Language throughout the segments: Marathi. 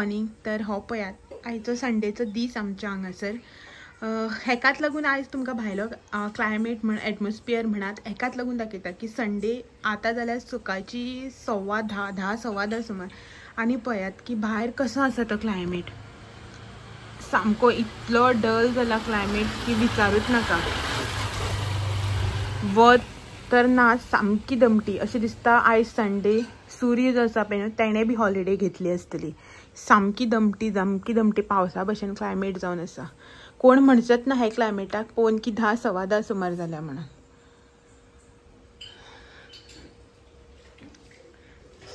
मॉर्निंग. तर हो पळयात आयचो संडेचो दीस आमच्या हांगासर. हेकाच लागून आज तुमकां भायलो क्लायमेट म्हण एटमॉस्फियर म्हणात हेकाच लागून दाखयता की संडे आतां जाल्यार सकाळची 10:15 सुमार आनी पळयात की भायर कसो आसा तो क्लायमेट. सामको इतलो डल जाला क्लायमेट की विचारूच नाका. वत तर ना सामकी दमटी अशें दिसता. आयज संडे सूर्य जो आसा पळय तेणें बी हॉलिडे घेतली आसतली. सामकी दमटी पावसा भशेन क्लायमेट जावन आसा. कोण म्हणचत ना हे क्लायमेटाक पळोवन की 10:15 सुमार जाल्या म्हणून.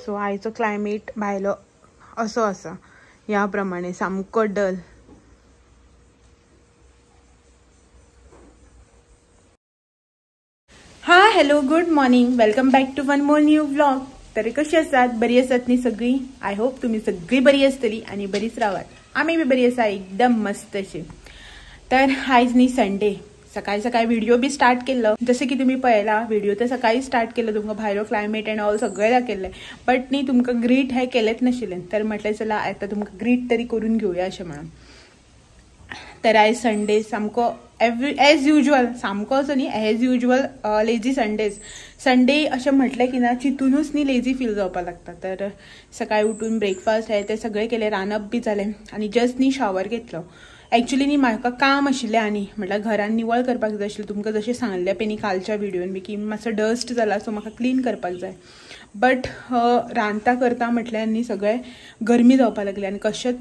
सो आयचो क्लायमेट भायलो असो आसा ह्या प्रमाणे सामको डल. Hello good morning, welcome back to one more new vlog. तर कशी आसात? बरी आसात न्ही सगळी? आय होप तुम्ही सगळी बरी आसतली आनी बरीच रावात. आमी बी बरी आसा एकदम मस्त अशी. तर आयज न्ही संडे, सकाळी सकाळी व्हिडिओ बी स्टार्ट केल्लो. जसं की तुम्ही पळयला व्हिडिओ तर सकाळी स्टार्ट केल्लो, तुमकां भायलो क्लायमेट एंड ऑल सगळें दाखयल्लें. बट न्ही तुमकां ग्रीट हें केलेंच नाशिल्लें. तर म्हटलें चला आतां तुमकां ग्रीट तरी करून घेवया अशें म्हणून. तर आयज संडे सामको एज युजल, सामको असो न्ही as usual lazy Sundays. Sunday अशें म्हटलें की ना चिंतूनच न्ही लेजी फील जावपाक लागता. तर सकाळी उठून ब्रेकफास्ट हे ते सगळें केलें, रांदप बी जालें आनी जस्ट न्ही शावर घेतलो. एक्चुअली न्ही म्हाका काम आशिल्लें आनी म्हटल्यार घरान निवळ करपाक जाय आशिल्लें. तुमकां जशें सांगलें पळय न्ही कालच्या व्हिडिओन बी की मातसो डस्ट जाला सो म्हाका क्लीन करपाक जाय. बट रांदता करता म्हटल्यार न्ही सगळें गरमी जावपाक लागली आनी कशेंच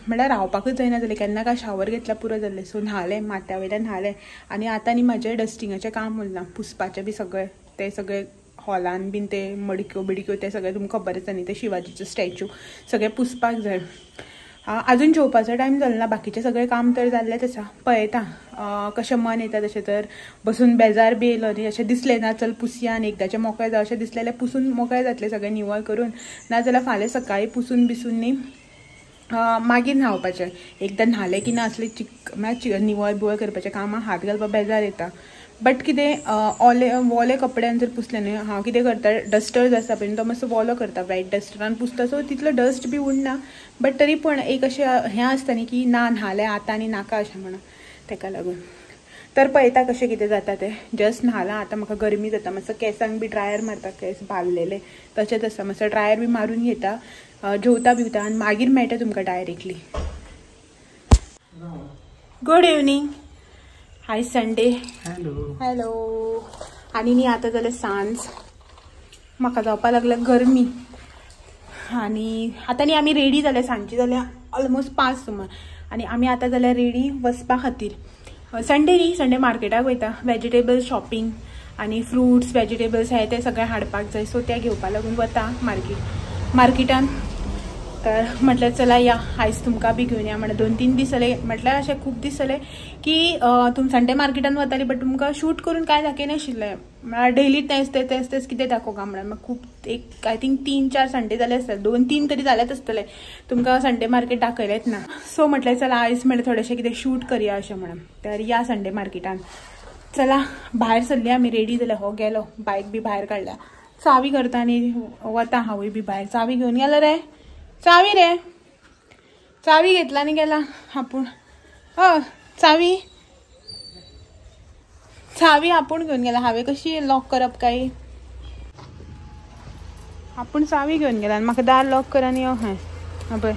म्हळ्यार रावपाकूच जायना जालें. केन्ना काय शावर घेतल्यार पुरो जाल्लें. सो न्हालें, माथ्या वयल्यान न्हालें आनी आतां न्ही म्हाजें डस्टिंगाचें काम उरलां, पुसपाचें बी सगळें. ते सगळें हॉलान बीन ते मडक्यो बिडक्यो ते सगळें तुमकां खबर आसा न्ही, ते शिवाजीचो स्टॅच्यू सगळें पुसपाक जाय. अजून जेवपाचो टायम जालो ना, बाकीचें सगळें काम तर जाल्लेंच आसा. पळयता कशें मन येता तशें. तर बसून बेजार बी येयलो न्ही, अशें दिसलें ना चल पुसया आनी एकदाचें मोकळें जावं अशें दिसलें जाल्यार पुसून मोकळें जातलें सगळें निवळ करून. नाजाल्यार फाल्यां सकाळीं पुसून बिसून न्ही मागीर न्हावपाचें. एकदां न्हालें की ना असलें म्हळ्यार निवळ बिवळ करपाचें कामां हात घालपाक बेजार येता. बट कितें वोले कपड्यान जर पुसलें न्ही, हांव कितें करता डस्टर जो आसा पळय तो मातसो वोलो करता, वायट डस्टरान पुसता सो तितलो डस्ट बी उरना. बट तरी पूण एक अशें हें आसता न्ही की ना न्हालें आतां आनी नाका अशें म्हणून, तेका लागून. तर पळयता कशें कितें जाता तें. जस्ट न्हालां, आतां म्हाका गरमी जाता, मातसो केंसांक बी ड्रायर मारता, केंस बाललेले तशेंच आसा, मातसो ड्रायर बी मारून घेता, जेवता बिवता आनी मागीर मेळटा तुमकां डायरेक्टली. Good evening. आयज संडे. हॅलो. आनी न्ही आतां जाल्यार सांज, म्हाका जावपाक लागल्या गरमी आनी आतां न्ही आमी रेडी जाले, सांजची जाल्यार ऑलमोस्ट 5 सुमार आनी आमी आतां जाल्यार रेडी वचपा खातीर. संडे न्ही, संडे मार्केटाक वयता, वेजिटेबल शॉपिंग आनी फ्रुट्स वेजिटेबल्स हे ते सगळें हाडपाक जाय. सो ते घेवपा लागून वता मार्केटान. तर म्हटल्यार चला या आयज तुमकां बी घेवन या म्हणून. 2-3 दीस जाले, म्हटल्यार अशें खूब दीस जाले की तुम संडे मार्केटान वताली बट तुमकां शूट करून कांय दाखयनाशिल्लें. म्हळ्यार डेली तेच कितें दाखोवंक म्हणून. खूब एक आय थिंक 3-4 संडे जाले आसतले, 2-3 तरी जालेच आसतले तुमकां संडे मार्केट दाखयलेंच ना. सो म्हटल्यार चला आयज म्हळ्यार थोडेशें कितें शूट करया अशें म्हणून. तर या संडे मार्केटान. चला भायर सरली आमी, रेडी जाल्यार. हो गेलो, बायक बी भायर काडल्या, चावी करता आनी वता हांवूय बी भायर. चावी घेवन गेलो रे, चावी रे, चावी घेतला आनी गेला आपूण. चावी आपूण घेवन गेला. हांवें कशी लॉक करप काय, आपूण चावी घेवन गेला आनी म्हाका दार लॉक कर आनी यो. पळय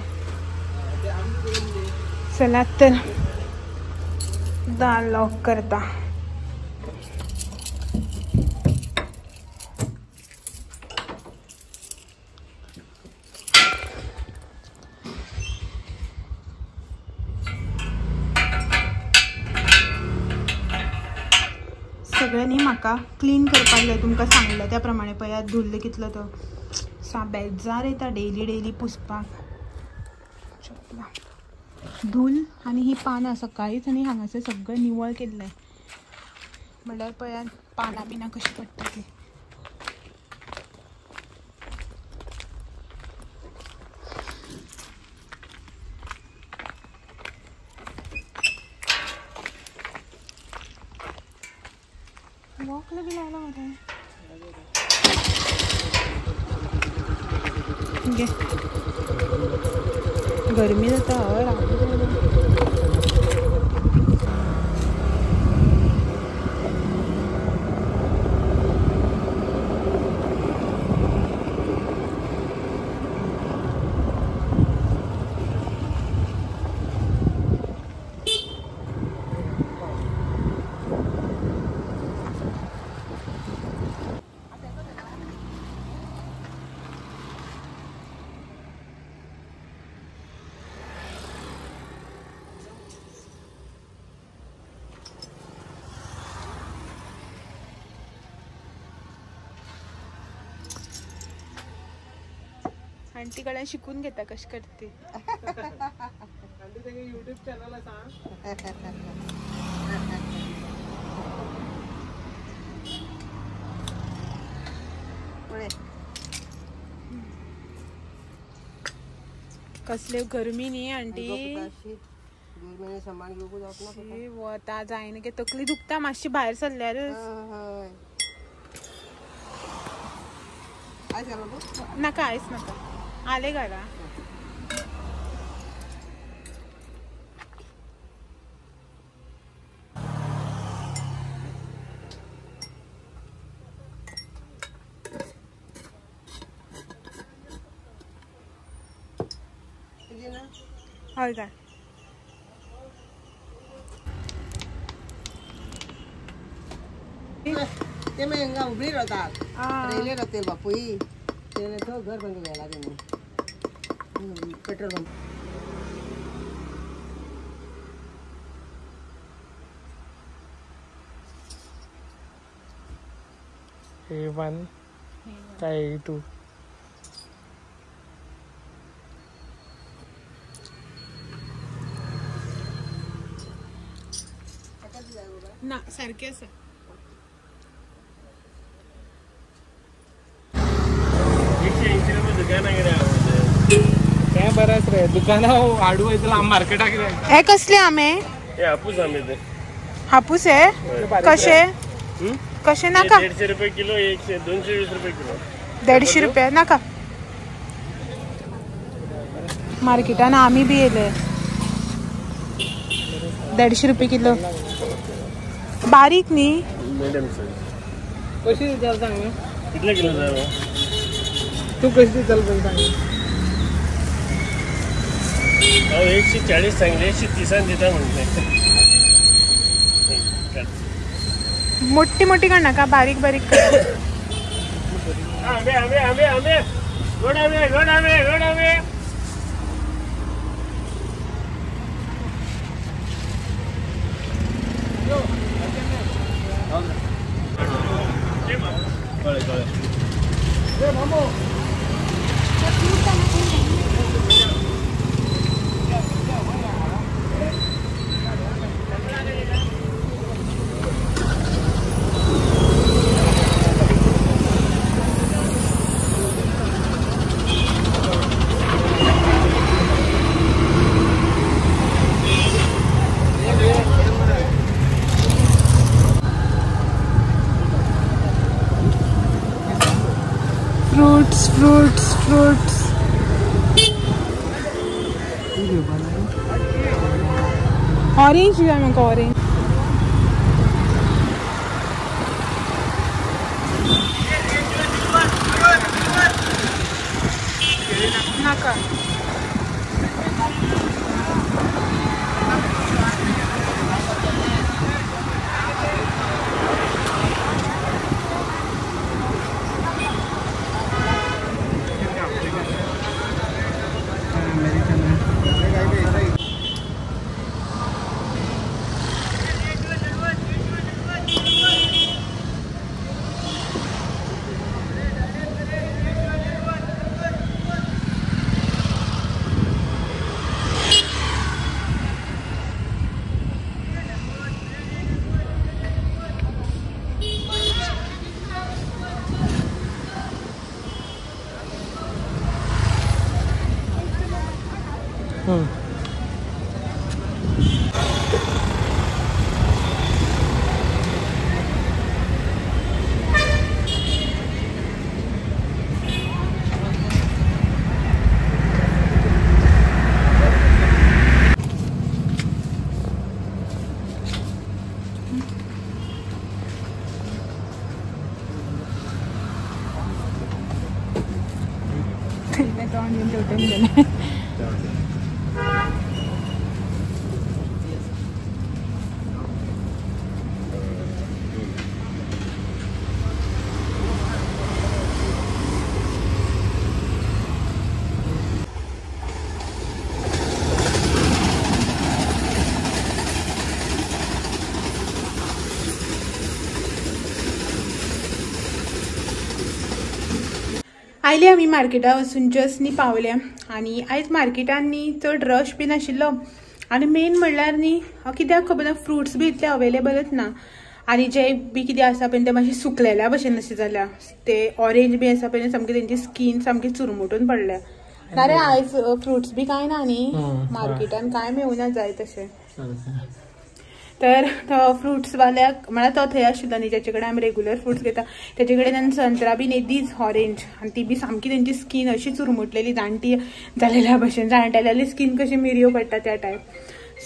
चलात तर दार लॉक करता. सगळें न्ही म्हाका क्लीन करपाक जाय, तुमकां सांगलें त्या प्रमाणे. पळयात धुल्ल कितलो तो, बेजार येता डेली पुसपाक. धूल आनी ही पानां सकाळींच आनी हांगासर सगळें निवळ केल्लें. म्हणल्यार पळयात पानां बिनां कशीं पडटा ती. वॉकला बी लावला मरे. घे गरमी जाता आंटीकडे शिकून घेता कशी करते. युट्यूब चॅनल कसले गरमी न्ही आंटी. 2 महिने सामान घेऊन जाऊ ना. आता जायना की तकली दुखता मातशी भायर सरल्यार. नका आयस नका आले घरा. हय का ते मग हिंगा उबळी राहतात. रेल्वे राहते बापूई त्याने तो घर बंद व्हायला लागले. पेट्रोल पंप A1 काय A2 ना सारखे असा. काय बराच रे दुकान आडू मार्केट हे कसले आंबे. हापूस आंबे ते हापूस आहे कसे कसे नाका. 150 रुपये किलो. 220 रुपये किलो. 150 रुपये नाका. मार्केटान आम्ही बी येले 150 रुपये किलो. बारीक नी मीडियम साईज. कशी द्याल सांग. कितले किलो जाय तू कशी चल सांग. 140 सांगले 130 देता म्हणते. मोठी मोठी का नका बारीक बारीक कर. आंबे आंबे आंबे आंबे गोड आंबे गोड आंबे गोड आंबे. फ्रूट्स ऑरेंज दिला म्हाका. ऑरेंज नाका. घेऊन ठेवते गेले. आयले आमी मार्केटा वचून जस्ट न्ही पावल्या आनी आयज मार्केटान न्ही चड रश बीन आशिल्लो आनी मेन म्हणल्यार न्ही कित्याक खबर ना फ्रुट्स बी इतले अवेलेबलच ना आनी जे बी कितें आसा पळय ते मातशें सुकलेल्या भशेन अशें जाल्या. ते ऑरेंज बी आसा पळय सामकी तेंची स्कीन सामकी चुरमुटून पडल्या. ना रे आयज फ्रुट्स बी कांय ना न्ही मार्केटान कांय मेळूना जाय तशें. तर फ्रुट्स वाल्याक म्हळ्यार तो थंय आशिल्लो न्ही जाचे कडेन आमी रेगुलर फ्रुट्स घेता तेजे कडेन संत्रा बीन येदीच ऑरेंज आनी ती बी सामकी तेंची स्कीन अशी चुरमुटलेली जाणटी जालेल्या भशेन जाणटेल्याली स्कीन कशी मिरयो पडटा त्या टायप.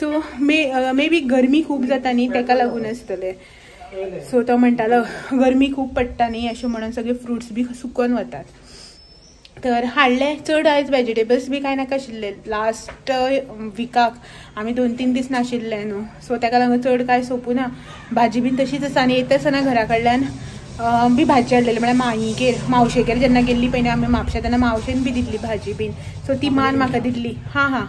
सो मे बी गरमी खूब जाता न्ही तेका लागून आसतले. सो तो म्हणटालो गरमी खूब पडटा न्ही अशें म्हणून सगळे फ्रुट्स बी सुकोवन वतात. तर हाडले चड आयज वेजिटेबल्स बी कांय नाका आशिल्ले. लास्ट विकाक आमी 2-3 दीस नाशिल्ले न्हू सो तेका लागून चड कांय सोंपूना. भाजी बीन तशीच आसा आनी येता आसतना घरा कडल्यान बी भाजी हाडलेली म्हळ्यार मावशेगेर जेन्ना गेल्ली पळय आमी म्हापशा तेन्ना मावशेन बी दिल्ली भाजी बीन. सो ती मान म्हाका दिल्ली. हां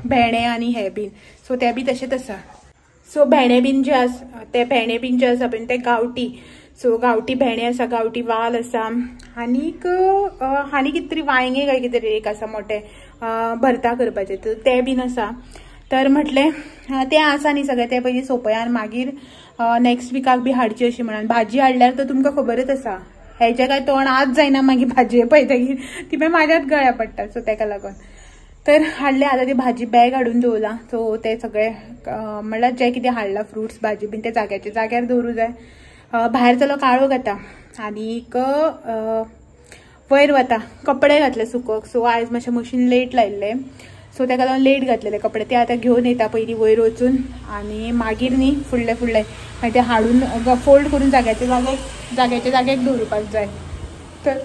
भेणे आनी हे बीन सो ते बी तशेंच आसा. सो भेणे बीन जे आसा ते भेणे बीन जे आसा पळय ते गांवठी. सो गांवठी भेणे आसा गांवठी वाल आसा आनीक आनी कितें तरी वांयगे काय कितें तरी एक आसा मोठे भरता करपाचे ते बीन आसा. तर म्हटलें ते आसा न्ही सगळें ते पयलीं सोंपया आनी मागीर नेक्स्ट विकाक बी हाडची अशी म्हणून. भाजी हाडल्यार तर तुमकां खबरच आसा हेजे काय तोंड आज जायना मागीर भाजये पळयतकीर ती मागीर म्हाज्याच गळ्या पडटा. सो तेका लागून तर हाडले. आतां ती भाजी बॅग हाडून दवरला. सो ते सगळे म्हणल्यार जे कितें हाडला फ्रुट्स भाजी बीन ते जाग्याचे जाग्यार दवरूं जाय. भायर चलो काळो घाता आनीक वयर वता कपडे घातले सुकोवंक. सो आयज मातशें मशीन लेट लायिल्लें सो तेका लागून लेट घातलेले कपडे ते आतां घेवन येता पयलीं वयर वचून आनी मागीर न्ही फुडले मागीर ते हाडून फोल्ड करून जाग्याचे जाग्याक दवरपाक जाय. तर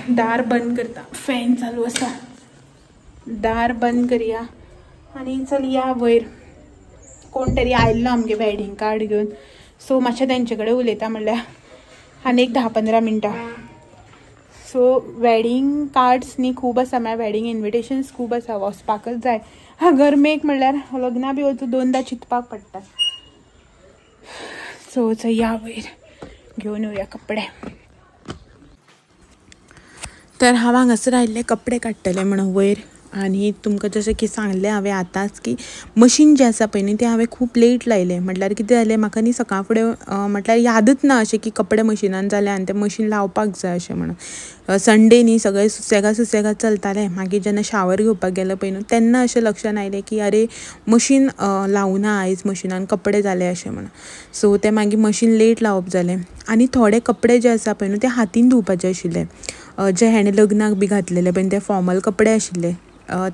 दार बंद करता. फॅन चालू आसा. दार बंद करया आनी चलया वयर. कोण तरी आयिल्लो आमगे वेडिंग कार्ड घेवन. सो मातशें तेंचे कडेन उलयता म्हणल्यार आनी एक 10-15 मिनटां. सो वेडिंग कार्ड्स न्ही खूब आसा म्हळ्यार वेडिंग इन्विटेशन्स खूब आसा वचपाकच जाय. गरमेक म्हणल्यार लग्ना बी वचून 2दा चिंतपाक पडटा. सो या वयर घेवन येवया कपडे. तर हांव हांगासर आयिल्ले कपडे काडटले म्हणून वयर आनी तुमकां जशें की सांगलें हांवें आतांच की मशीन जें आसा पळय न्ही तें हांवें खूब लेट लायलें. म्हटल्यार कितें जालें म्हाका न्ही सकाळ फुडें म्हटल्यार यादच ना अशें की कपडे मशिनान जाले आनी तें मशीन लावपाक जाय अशें म्हणून. संडे न्ही सगळें सुसेगाद चलतालें. मागीर जेन्ना शावर घेवपाक गेलो पळय न्हू तेन्ना अशें लक्षान आयलें की अरे मशीन लावना आयज मशिनान कपडे जाले अशें म्हणून. सो तें मागीर मशीन लेट लावप जालें. आनी थोडे कपडे जे आसा पळय न्हू ते हातीन धुवपाचे आशिल्ले. जे हाणें लग्नाक बी घातलेले पळय ते फॉर्मल कपडे आशिल्ले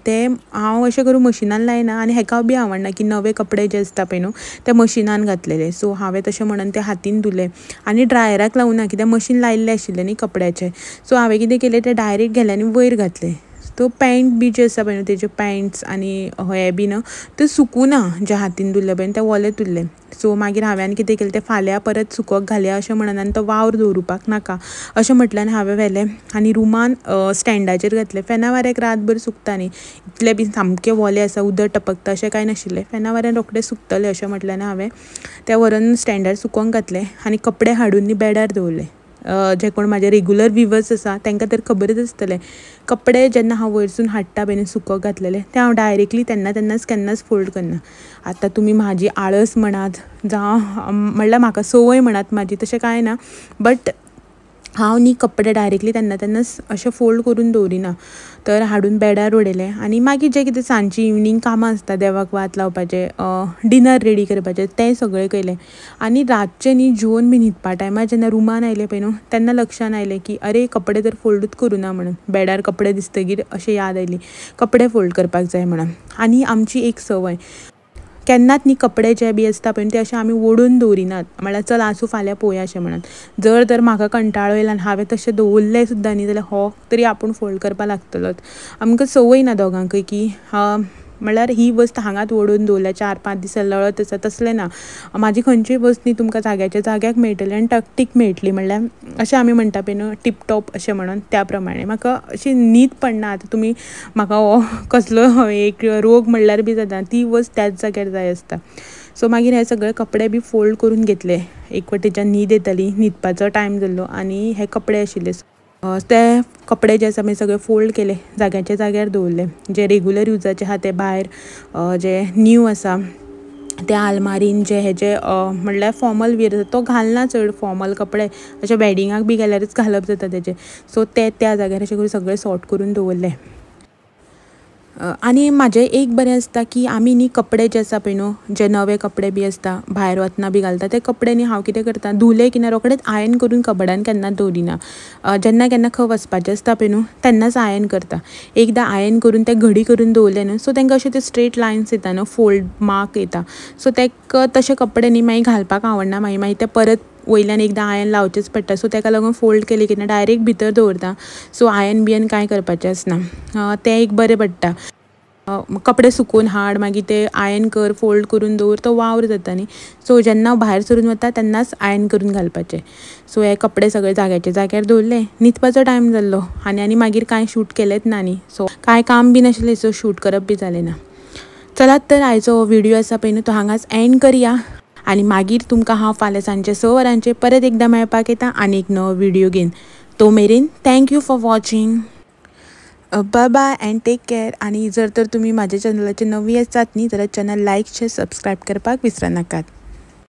ते हांव अशें करून मशिनान लायना आनी हेका बी आवडना की नवे कपडे जे आसता पळय न्हू ते मशिनान घातलेले. सो हांवें तशें म्हणून ते हातीन धुले आनी ड्रायराक लावना कित्याक मशीन लायिल्लें आशिल्लें न्ही कपड्याचें. सो हांवें कितें केलें ते डायरेक्ट गेले आनी वयर घातले. तो पॅन्ट बी जे आसा पळय न्हू तेजे पॅन्ट्स आनी हे बी न्हू ते सुकूना जे हातीन धुल्ले पळय ते ओले तुल्ले. सो मागीर हांवें कितें केलें तें फाल्यां परत सुकोवंक घालया अशें म्हणून आनी तो वावर दवरुपाक नाका अशें म्हटल्यार हांवें व्हेलें आनी रुमान स्टँडाचेर घातलें. फेना वाऱ्याक रातभर सुकता न्ही इतले बी सामके ओले आसा उदक टपकता अशें कांय नाशिल्लें. फेना वाऱ्यान रोखडें सुकतलें अशें म्हटल्यार हांवें तें व्हरून स्टँडार सुकोवंक घातलें आनी कपडे हाडून न्ही बेडार दवरले. जे कोण म्हाजे रेगुलर विवर्स आसा तांकां तर खबरच आसतलें कपडे जेन्ना हांव वयरसून हाडटा पळय सुकोवंक घातलेले ते हांव डायरेक्टली तेन्नाच केन्नाच फोल्ड करना. आतां तुमी म्हाजी आळस म्हणात जावं म्हणल्यार म्हाका संवय म्हणात म्हाजी तशें कांय ना बट हांव न्ही कपडे डायरेक्टली तेन्नाच अशें फोल्ड करून दवरिना. तर हाडून बेडार उडयलें आनी मागीर जें कितें सांजची इवनींग कामां आसता देवाक वात लावपाचें डिनर रेडी करपाचें तें सगळें केलें. आनी रातचें न्ही जेवून बी न्हिदपा टायमार जेन्ना रुमान आयलें पळय न्हू तेन्ना लक्षान आयलें की अरे कपडे तर फोल्डूच करूना म्हणून. बेडार कपडे दिसतगीर अशें याद आयली कपडे फोल्ड करपाक जाय म्हणून. आनी आमची एक संवय केन्नाच न्ही कपडे जे बी आसता पळय ते अशें आमी ओडून दवरिनात, म्हळ्यार चल आसूं फाल्यां पळोवया अशें म्हणून. जर म्हाका कंटाळो येयला आनी हांवें तशें दवरलें सुद्दां न्ही जाल्यार हो तरी आपूण फोल्ड करपाक लागतलोच. आमकां संवय ना दोगांकय की म्हळ्यार ही वस्त हांगाच ओडून दवरल्या 4-5 दीस लळत आसा तसलें ना. म्हाजी खंयचीय वस्त न्ही तुमकां जाग्याच्या जाग्याक मेळटली आनी टकटीक मेळटली. म्हळ्यार अशें आमी म्हणटा पळय न्हू टिपटॉप अशें म्हणून त्या प्रमाणे म्हाका अशी न्हीद पडना. आतां तुमी म्हाका हो कसलो एक रोग म्हणल्यार बी जाता, ती वस्त त्याच जाग्यार जाय आसता. सो मागीर हे सगळे कपडे बी फोल्ड करून घेतले. एक वटेच्यान न्हीद येताली, न्हिदपाचो टायम जाल्लो आनी हे कपडे आशिल्ले ते कपडे जे आसा मागीर सगळे फोल्ड केले, जाग्याच्या जाग्यार दवरले. जे रेगुलर युजाचे आहा ते भायर, जे न्यू आसा त्या आलमारीन जे हेजे म्हणल्यार फॉर्मल वेअर तो घालना चड फॉर्मल कपडे, अशे वेडिंगाक बी गेल्यारूच घालप जाता तेजे. सो ते त्या जाग्यार अशें करून सगळे सॉर्ट करून दवरले. आनी म्हाजें एक बरें आसता की आमी न्ही कपडे जे आसा पळय न्हू, जे नवे कपडे बी आसता भायर वतना बी घालता ते कपडे न्ही हांव कितें करता, धुले की ना रोखडेच आयन करून कबडान केन्नाच दवरिना. जेन्ना केन्ना खंय वचपाचें आसता पळय न्हू तेन्नाच आयन करता. एकदां आयन करून ते घडी करून दवरले न्हू सो तांकां अशे ते स्ट्रेट लायन्स येता न्हू, फोल्ड मार्क येता. सो ताका तशे कपडे न्ही मागीर घालपाक आवडना. मागीर ते परत वयल्यान एकदां आयन लावचेच पडटा. सो ताका लागून फोल्ड केले की ना डायरेक्ट भितर दवरता. सो आयन बियन कांय करपाचें आसना. तें एक बरें पडटा. कपडे सुकोवन हाड मागीर ते आयन कर, फोल्ड करून दवर, तो वावर जाता न्ही. सो जेन्ना भायर सरून वता तेन्नाच आयन करून घालपाचें. सो हे कपडे सगळे जाग्याच्या जाग्यार दवरले. न्हिदपाचो टायम जाल्लो आनी मागीर कांय शूट केलेंच ना न्ही. सो कांय काम बी नाशिल्लें, सो शूट करप बी जालें ना. चलात तर आयचो व्हिडिओ आसा पळय न्हू तो हांगाच एंड करया आनी मागीर तुमकां हांव फाल्यां सांजचे 6 वरांचेर परत एकदां मेळपाक येता आनी एक नवो व्हिडिओ घेवन. तो मेरेन thank you for watching. Bye bye and take care. आणि जर तर तुम्ही माझ्या चॅनलाचे नवी आसात न्ही जाल्यार चॅनल लाईक शेअर सबस्क्राईब करपाक विसरा नाकात.